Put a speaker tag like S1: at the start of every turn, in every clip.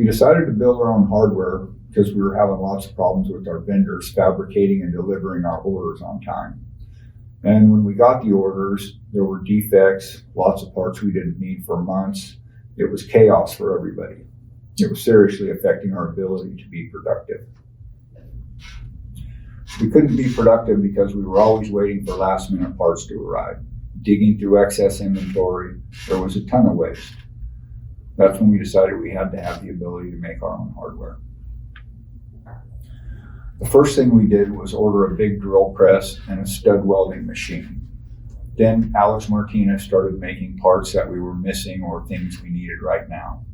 S1: decided to build our own hardware because we were having lots of problems with our vendors fabricating and delivering our orders on time. And when we got the orders, there were defects, lots of parts we didn't need for months. It was chaos for everybody. It was seriously affecting our ability to be productive. We couldn't be productive because we were always waiting for last minute parts to arrive. Digging through excess inventory, there was a ton of waste. That's when we decided we had to have the ability to make our own hardware. The first thing we did was order a big drill press and a stud welding machine. Then Alex Martinez started making parts that we were missing or things we needed right now.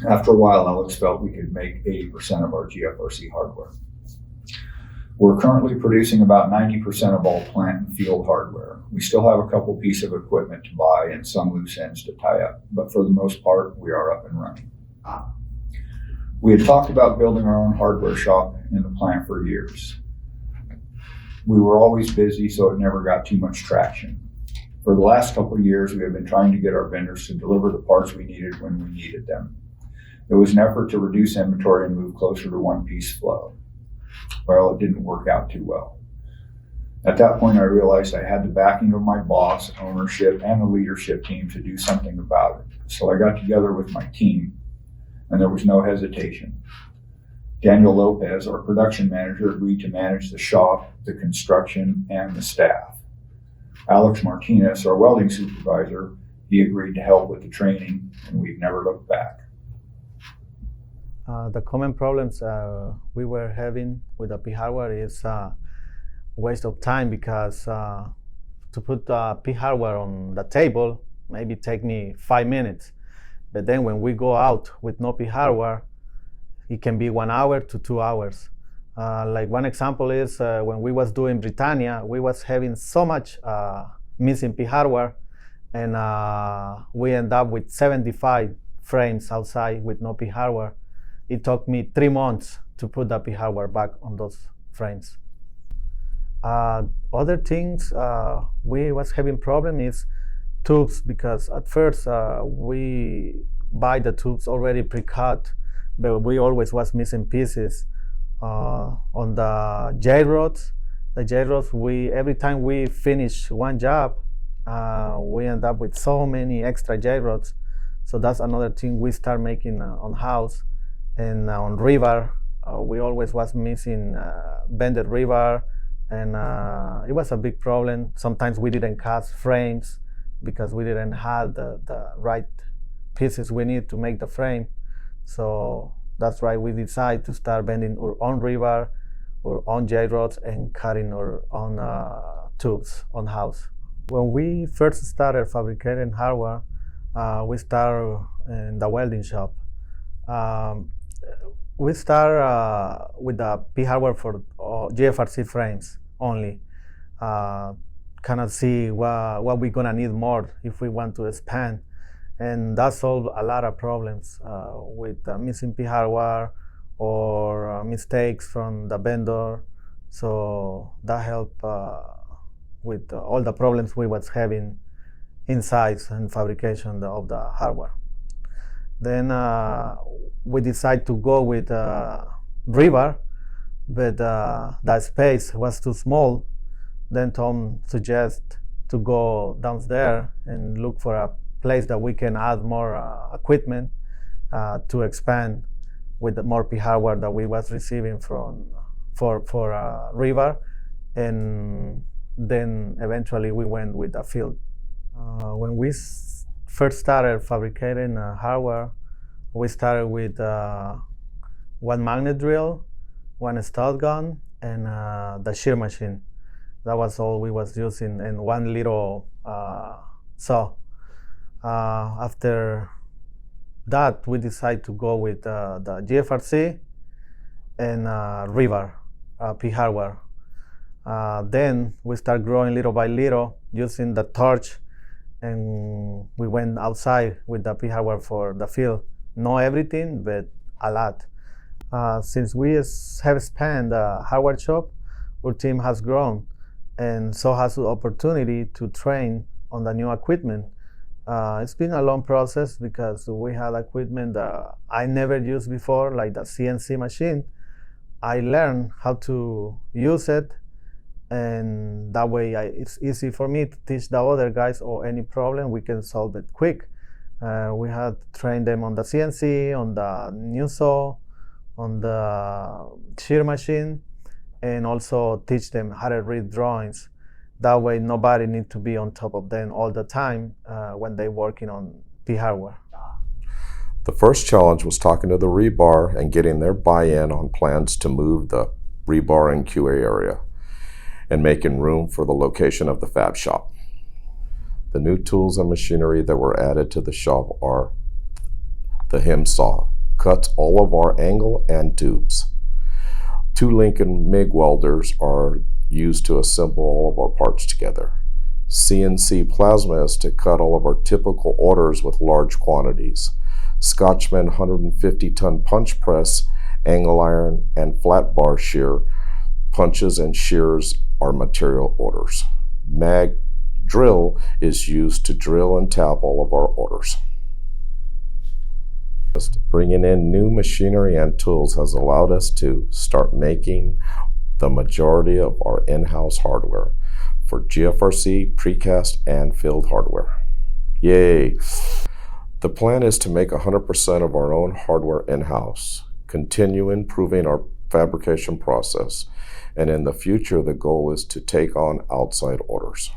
S1: After a while, Alex felt we could make 80% of our GFRC hardware. We're currently producing about 90% of all plant and field hardware. We still have a couple pieces of equipment to buy and some loose ends to tie up, but for the most part, we are up and running. We had talked about building our own hardware shop in the plant for years. We were always busy, so it never got too much traction. For the last couple of years, we have been trying to get our vendors to deliver the parts we needed when we needed them. There was an effort to reduce inventory and move closer to one-piece flow. Well, it didn't work out too well. At that point, I realized I had the backing of my boss, ownership, and the leadership team to do something about it. So I got together with my team, and there was no hesitation. Daniel Lopez, our production manager, agreed to manage the shop, the construction, and the staff. Alex Martinez, our welding supervisor, he agreed to help with the training, and we've never looked back.
S2: The common problems we were having with the P hardware is waste of time because to put P hardware on the table maybe take me 5 minutes, but then when we go out with no P hardware, it can be 1 hour to 2 hours. Like one example is when we was doing Britannia, we was having so much missing P hardware, and we end up with 75 frames outside with no P hardware. It took me 3 months to put the P hardware back on those frames. Other things we was having problem is tubes, because at first we buy the tubes already pre-cut, but we always was missing pieces. On the J rods, every time we finish one job, we end up with so many extra J rods. So that's another thing we start making on house. And on rebar, we always was missing bended rebar, and it was a big problem. Sometimes we didn't cast frames because we didn't have the right pieces we need to make the frame. So that's why we decided to start bending our own rebar, our own J rods, and cutting our own tubes on house. When we first started fabricating hardware, we started in the welding shop. We start with the P hardware for GFRC frames only. Cannot see what we're gonna need more if we want to expand, and that solved a lot of problems with missing P hardware or mistakes from the vendor. So that helped with all the problems we was having inside and fabrication of the hardware. Then we decided to go with rebar, but the space was too small. Then Tom suggested to go downstairs and look for a place that we can add more equipment to expand with the more P hardware that we was receiving for rebar, and then eventually we went with the field. When we first started fabricating hardware, we started with one magnet drill, one stud gun, and the shear machine. That was all we was using, and one little saw. After that, we decided to go with the GFRC and rebar P hardware. Then we start growing little by little using the torch, and we went outside with the P hardware for the field. Not everything, but a lot. Since we have expanded the hardware shop, our team has grown, and so has the opportunity to train on the new equipment. It's been a long process because we had equipment that I never used before, like the CNC machine. I learned how to use it, and that way it's easy for me to teach the other guys, or any problem we can solve it quick. We had trained them on the CNC, on the new saw, on the shear machine, and also teach them how to read drawings. That way nobody needs to be on top of them all the time when they're working on the hardware.
S3: The first challenge was talking to the rebar and getting their buy-in on plans to move the rebar and QA area and making room for the location of the fab shop. The new tools and machinery that were added to the shop are the hem saw, cuts all of our angle and tubes. 2 Lincoln MIG welders are used to assemble all of our parts together. CNC plasma is to cut all of our typical orders with large quantities. Scotchman 150-ton punch press, angle iron, and flat bar shear punches and shears are material orders. Mag drill is used to drill and tap all of our orders. Bringing in new machinery and tools has allowed us to start making the majority of our in-house hardware for GFRC, precast, and field hardware. Yay! The plan is to make 100% of our own hardware in-house, continue improving our fabrication process, and in the future the goal is to take on outside orders.